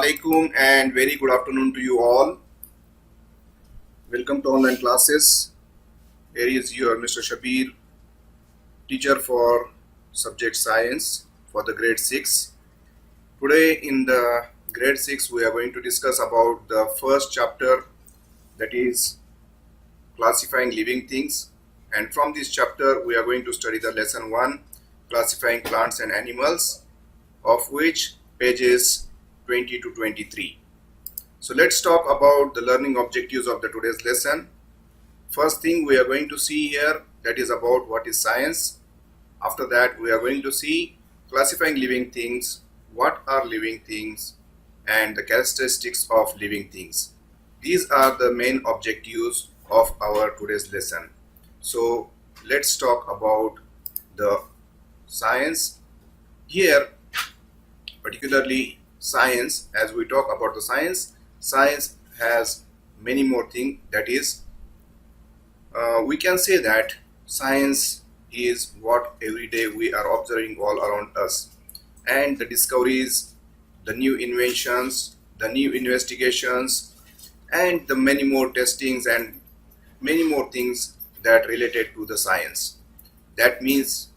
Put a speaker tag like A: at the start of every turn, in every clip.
A: alaikum and very good afternoon to you all. Welcome to online classes. Here is your Mr. Shabir, teacher for subject science for the grade 6. Today in the grade 6 we are going to discuss about the first chapter, that is classifying living things, and from this chapter we are going to study the lesson 1, classifying plants and animals, of which pages 20 to 23. So let's talk about the learning objectives of the today's lesson. First thing we are going to see here, that is about what is science. After that we are going to see classifying living things, what are living things, and the characteristics of living things. These are the main objectives of our today's lesson. So let's talk about the science. Here particularly science, as we talk about the science has many more things. That is, we can say that science is what every day we are observing all around us, and the discoveries, the new inventions, the new investigations, and the many more testings and many more things that related to the science. That means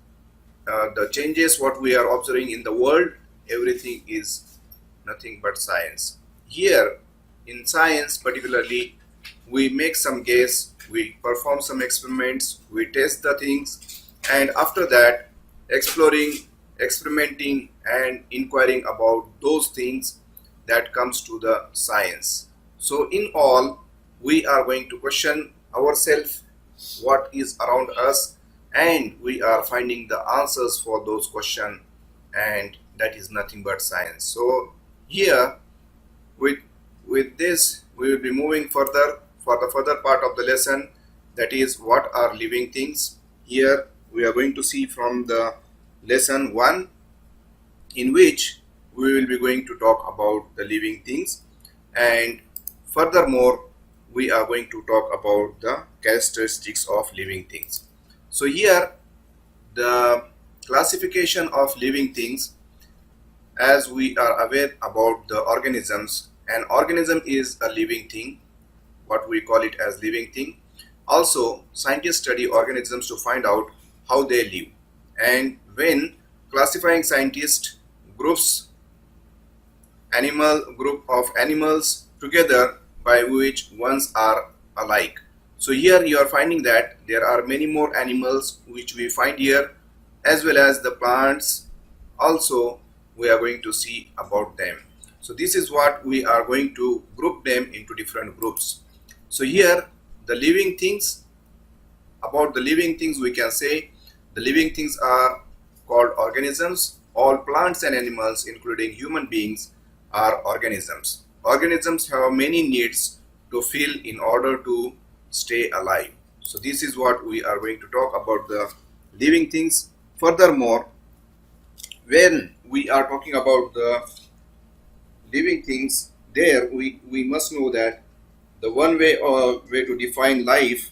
A: the changes what we are observing in the world, everything is nothing but science. Here in science particularly, we make some guess, we perform some experiments, we test the things, and after that exploring, experimenting and inquiring about those things, that comes to the science. So in all, we are going to question ourselves what is around us, and we are finding the answers for those questions, and that is nothing but science. So here with this we will be moving further for the further part of the lesson, that is what are living things. Here we are going to see from the lesson 1, in which we will be going to talk about the living things, and furthermore we are going to talk about the characteristics of living things. So here the classification of living things, as we are aware about the organisms. An organism is a living thing, what we call it as living thing. Also scientists study organisms to find out how they live, and when classifying, scientists groups group of animals together by which ones are alike. So here you are finding that there are many more animals which we find here, as well as the plants also we are going to see about them. So this is what we are going to group them into different groups. So here the living things, about the living things we can say the living things are called organisms. All plants and animals including human beings are organisms. Organisms have many needs to fill in order to stay alive. So this is what we are going to talk about the living things. Furthermore, when we are talking about the living things, there we must know that the one way to define life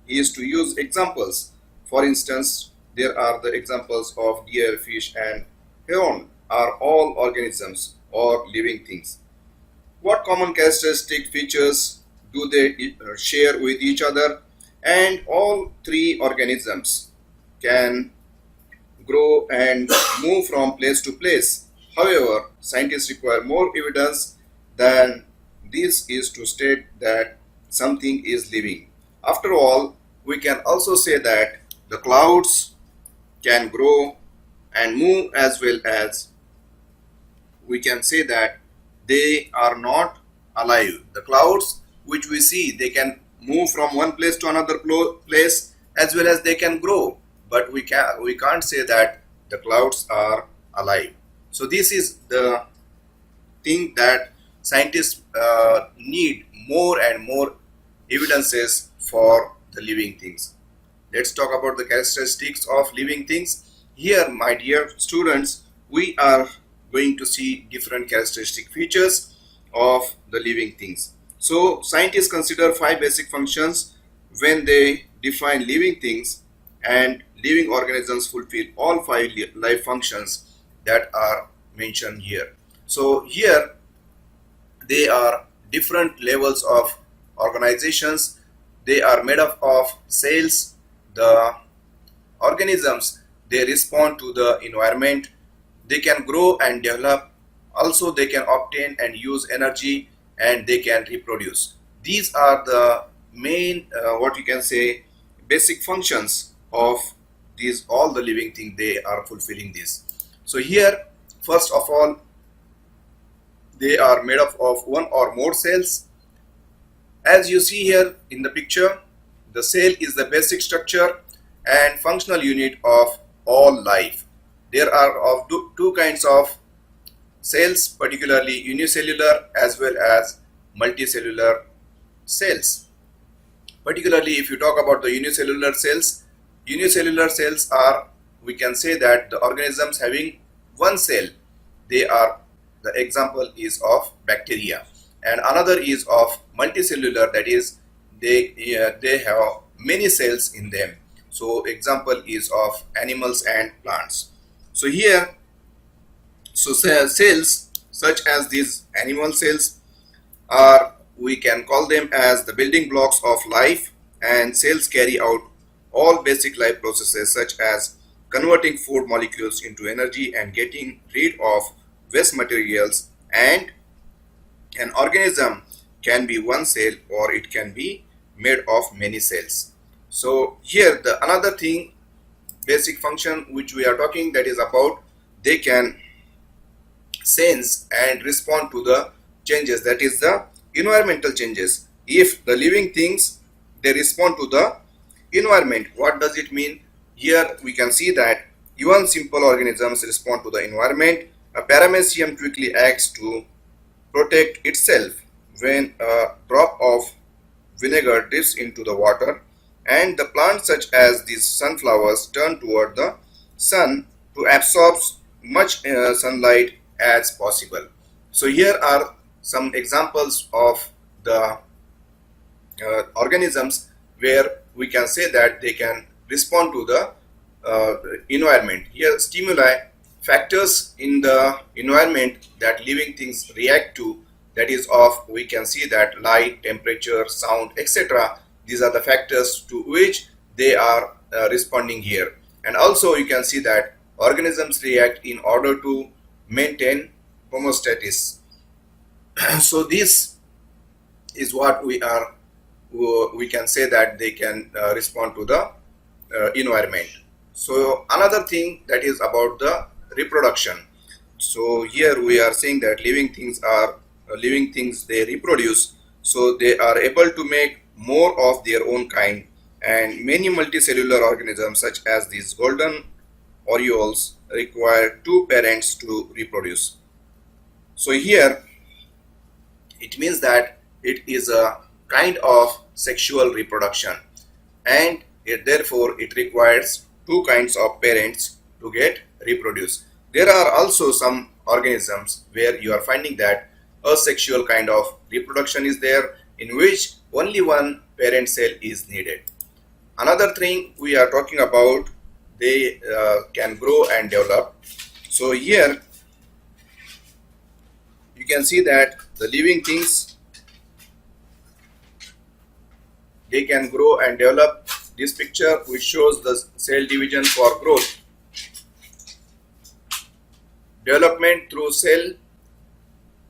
A: is to use examples. For instance, there are the examples of deer, fish and heron are all organisms or living things. What common characteristic features do they share with each other? And all three organisms can grow and move from place to place. However, scientists require more evidence than this is to state that something is living. After all, we can also say that the clouds can grow and move, as well as we can say that they are not alive. The clouds which we see, they can move from one place to another place, as well as they can grow, but we can't say that the clouds are alive. So this is the thing that scientists need more and more evidences for the living things. Let's talk about the characteristics of living things. Here, my dear students, we are going to see different characteristic features of the living things. So scientists consider 5 basic functions when they define living things, and living organisms fulfill all 5 life functions that are mentioned here. So here They are different levels of organizations. They are made up of cells. The organisms, they respond to the environment. They can grow and develop. Also, they can obtain and use energy, and they can reproduce. These are the main what you can say basic functions of these all the living things. They are fulfilling this. So here, first of all, they are made up of one or more cells. As you see here in the picture, the cell is the basic structure and functional unit of all life. There are of two kinds of cells, particularly unicellular as well as multicellular cells. Particularly if you talk about the unicellular cells are, we can say that the organisms having one cell. They are, the example is of bacteria, and another is of multicellular, that is they have many cells in them. So example is of animals and plants. So here, so cells such as these animal cells are, we can call them as the building blocks of life, and cells carry out all basic life processes such as converting food molecules into energy and getting rid of waste materials. And an organism can be one cell or it can be made of many cells. So here the another thing, basic function which we are talking, that is about they can sense and respond to the changes, that is the environmental changes. If the living things, they respond to the environment, what does it mean? Here we can see that even simple organisms respond to the environment. A paramecium quickly acts to protect itself when a drop of vinegar dips into the water, and the plants such as these sunflowers turn toward the sun to absorb much sunlight as possible. So here are some examples of the organisms where we can say that they can respond to the environment. Here stimuli, factors in the environment that living things react to, that is of, we can see that light, temperature, sound, etc. These are the factors to which they are responding here. And also you can see that organisms react in order to maintain homeostasis. So this is what we can say that they can respond to the environment. So another thing, that is about the reproduction. So here we are saying that living things are they reproduce, so they are able to make more of their own kind, and many multicellular organisms such as these golden orioles require two parents to reproduce. So here it means that it is a kind of sexual reproduction, and therefore it requires two kinds of parents to get reproduced. There are also some organisms where you are finding that a sexual kind of reproduction is there, in which only one parent cell is needed. Another thing we are talking about, they can grow and develop. So here you can see that the living things, they can grow and develop. This picture which shows the cell division for growth, development through cell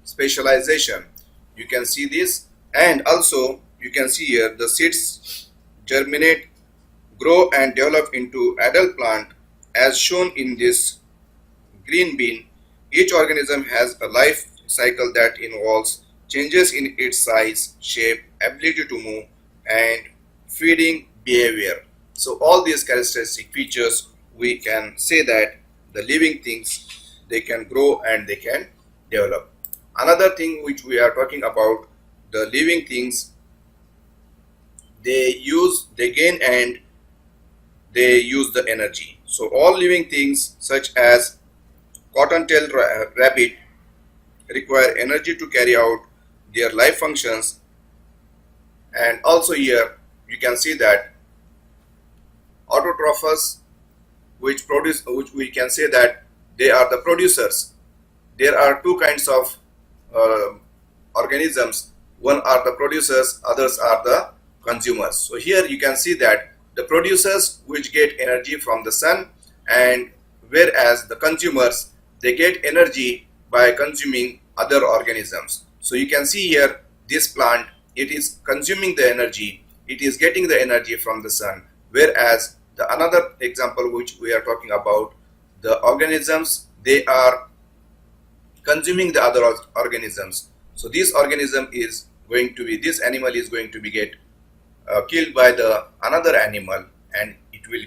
A: specialization, you can see this. And also you can see here the seeds germinate, grow and develop into adult plant as shown in this green bean. Each organism has a life cycle that involves changes in its size, shape, ability to move, and feeding behavior. So all these characteristic features, we can say that the living things, they can grow and they can develop. Another thing which we are talking about, the living things, they gain and they use the energy. So all living things such as cottontail rabbit require energy to carry out their life functions. And also here you can see that autotrophs, which we can say that they are the producers. There are two kinds of organisms organisms, one are the producers, others are the consumers. So here you can see that the producers which get energy from the sun, and whereas the consumers, they get energy by consuming other organisms. So you can see here this plant, it is consuming the energy, it is getting the energy from the sun, whereas the another example which we are talking about, the organisms, they are consuming the other organisms. So this organism is going to be, this animal is going to be get killed by the another animal, and it will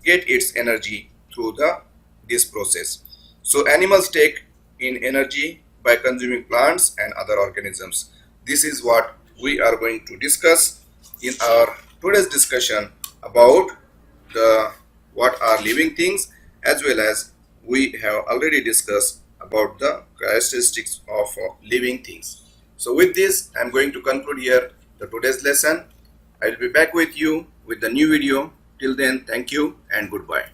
A: get its energy through this process. So animals take in energy by consuming plants and other organisms. This is what we are going to discuss in our today's discussion about the what are living things, as well as we have already discussed about the characteristics of living things. So with this, I am going to conclude here the today's lesson. I will be back with you with the new video. Till then, thank you and goodbye.